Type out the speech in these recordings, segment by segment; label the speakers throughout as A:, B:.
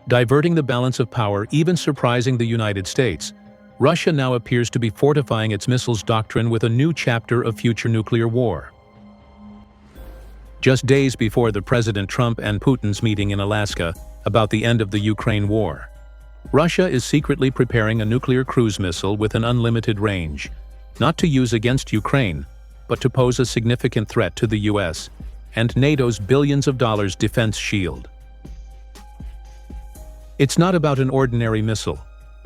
A: Diverting the balance of power, even surprising the United States, Russia now appears to be fortifying its missiles doctrine with a new chapter of future nuclear war. Just days before the President Trump and Putin's meeting in Alaska about the end of the Ukraine war, Russia is secretly preparing a nuclear cruise missile with an unlimited range, not to use against Ukraine, but to pose a significant threat to the US and NATO's billions of dollars defense shield. It's not about an ordinary missile,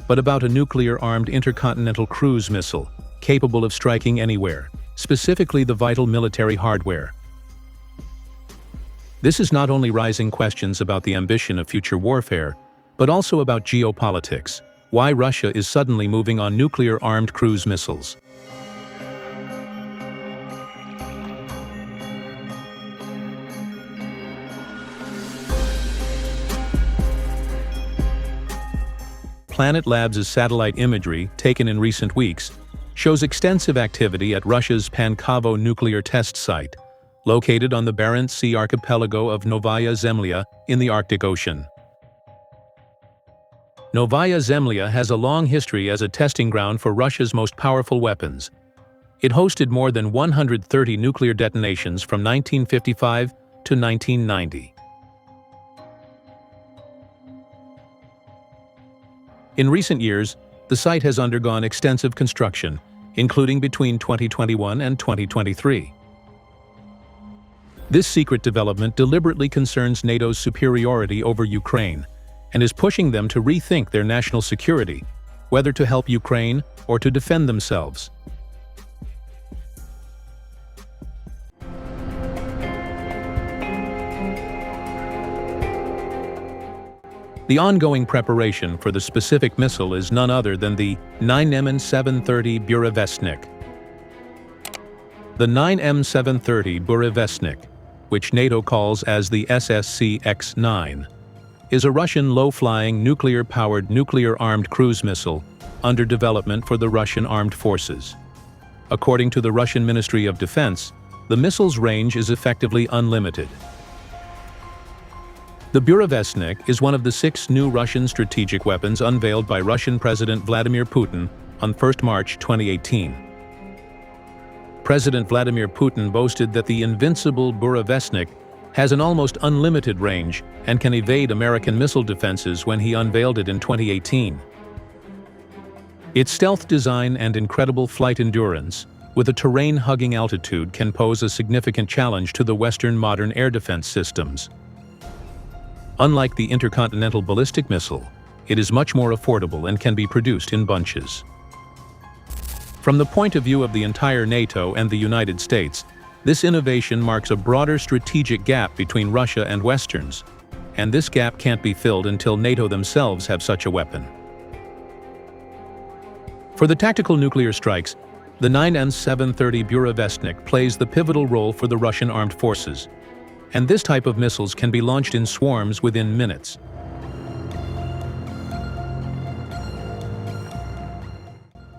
A: but about a nuclear-armed intercontinental cruise missile capable of striking anywhere, specifically the vital military hardware. This is not only raising questions about the ambition of future warfare, but also about geopolitics, why Russia is suddenly moving on nuclear-armed cruise missiles. Planet Labs' satellite imagery, taken in recent weeks, shows extensive activity at Russia's Pankavo nuclear test site, located on the Barents Sea archipelago of Novaya Zemlya in the Arctic Ocean. Novaya Zemlya has a long history as a testing ground for Russia's most powerful weapons. It hosted more than 130 nuclear detonations from 1955 to 1990. In recent years, the site has undergone extensive construction, including between 2021 and 2023. This secret development deliberately concerns NATO's superiority over Ukraine and is pushing them to rethink their national security, whether to help Ukraine or to defend themselves. The ongoing preparation for the specific missile is none other than the 9M730 Burevestnik. The 9M730 Burevestnik, which NATO calls as the SSC-X9, is a Russian low-flying, nuclear-powered, nuclear-armed cruise missile under development for the Russian armed forces. According to the Russian Ministry of Defense, the missile's range is effectively unlimited. The Burevestnik is one of the 6 new Russian strategic weapons unveiled by Russian President Vladimir Putin on 1 March 2018. President Vladimir Putin boasted that the invincible Burevestnik has an almost unlimited range and can evade American missile defenses when he unveiled it in 2018. Its stealth design and incredible flight endurance, with a terrain-hugging altitude, can pose a significant challenge to the Western modern air defense systems. Unlike the intercontinental ballistic missile, it is much more affordable and can be produced in bunches. From the point of view of the entire NATO and the United States, this innovation marks a broader strategic gap between Russia and Westerns, and this gap can't be filled until NATO themselves have such a weapon. For the tactical nuclear strikes, the 9M730 Burevestnik plays the pivotal role for the Russian armed forces, and this type of missiles can be launched in swarms within minutes.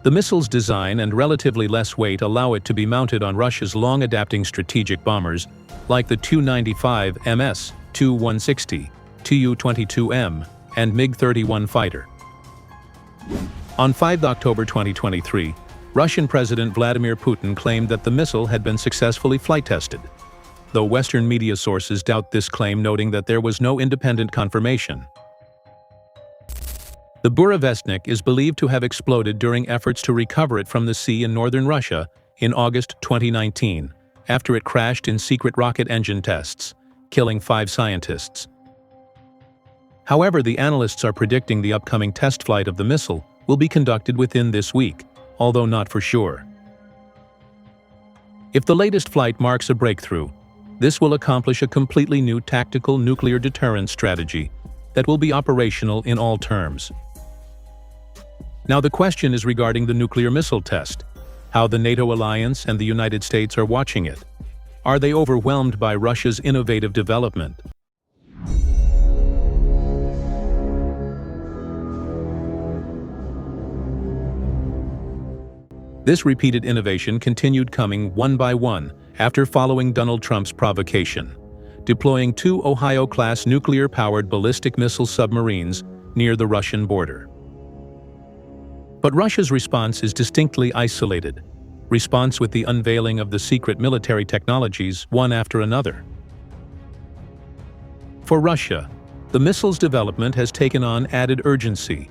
A: The missile's design and relatively less weight allow it to be mounted on Russia's long-adapting strategic bombers like the Tu-95 MS, Tu-160, Tu-22M, and MiG-31 fighter. On 5 October 2023, Russian President Vladimir Putin claimed that the missile had been successfully flight tested, though Western media sources doubt this claim, noting that there was no independent confirmation. The Burevestnik is believed to have exploded during efforts to recover it from the sea in northern Russia in August 2019, after it crashed in secret rocket engine tests, killing 5 scientists. However, the analysts are predicting the upcoming test flight of the missile will be conducted within this week, although not for sure. If the latest flight marks a breakthrough, this will accomplish a completely new tactical nuclear deterrence strategy that will be operational in all terms. Now the question is regarding the nuclear missile test, how the NATO alliance and the United States are watching it. Are they overwhelmed by Russia's innovative development? This repeated innovation continued coming one by one after following Donald Trump's provocation. deploying 2 Ohio-class nuclear-powered ballistic missile submarines near the Russian border. But Russia's response is distinctly isolated. Response with the unveiling of the secret military technologies one after another. For Russia, the missile's development has taken on added urgency,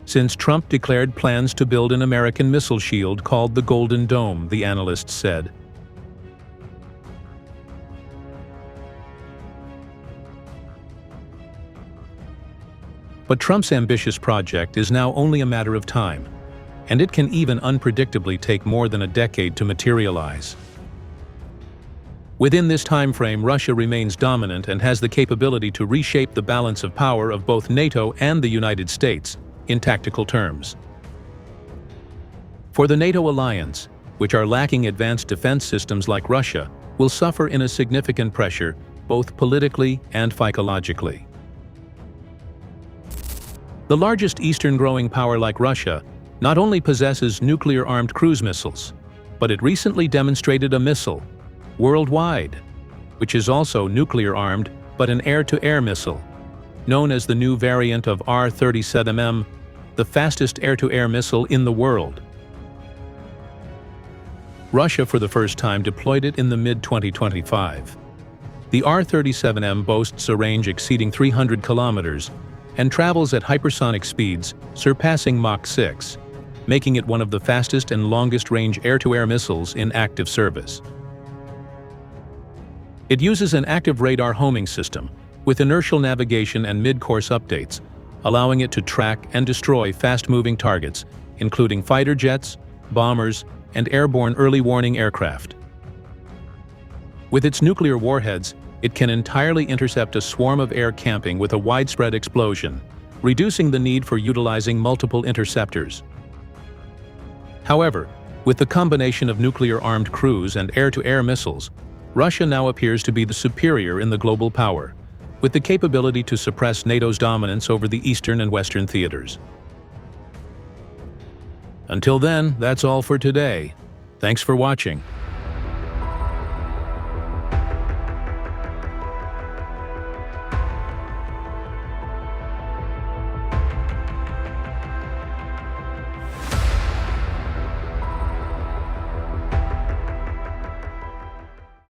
A: since Trump declared plans to build an American missile shield called the Golden Dome, the analysts said. But Trump's ambitious project is now only a matter of time, and it can even unpredictably take more than a decade to materialize. Within this time frame, Russia remains dominant and has the capability to reshape the balance of power of both NATO and the United States, in tactical terms. For the NATO alliance, which are lacking advanced defense systems like Russia, will suffer in a significant pressure, both politically and psychologically. The largest Eastern growing power like Russia not only possesses nuclear-armed cruise missiles, but it recently demonstrated a missile, worldwide, which is also nuclear-armed but an air-to-air missile, known as the new variant of R-37M, the fastest air-to-air missile in the world. Russia for the first time deployed it in the mid-2025. The R-37M boasts a range exceeding 300 kilometers and travels at hypersonic speeds surpassing Mach 6, making it one of the fastest and longest-range air-to-air missiles in active service. It uses an active radar homing system with inertial navigation and mid-course updates, allowing it to track and destroy fast-moving targets, including fighter jets, bombers, and airborne early warning aircraft. With its nuclear warheads, it can entirely intercept a swarm of air camping with a widespread explosion, reducing the need for utilizing multiple interceptors. However, with the combination of nuclear-armed cruise and air-to-air missiles, Russia now appears to be the superior in the global power, with the capability to suppress NATO's dominance over the Eastern and Western theaters. Until then, that's all for today. Thanks for watching.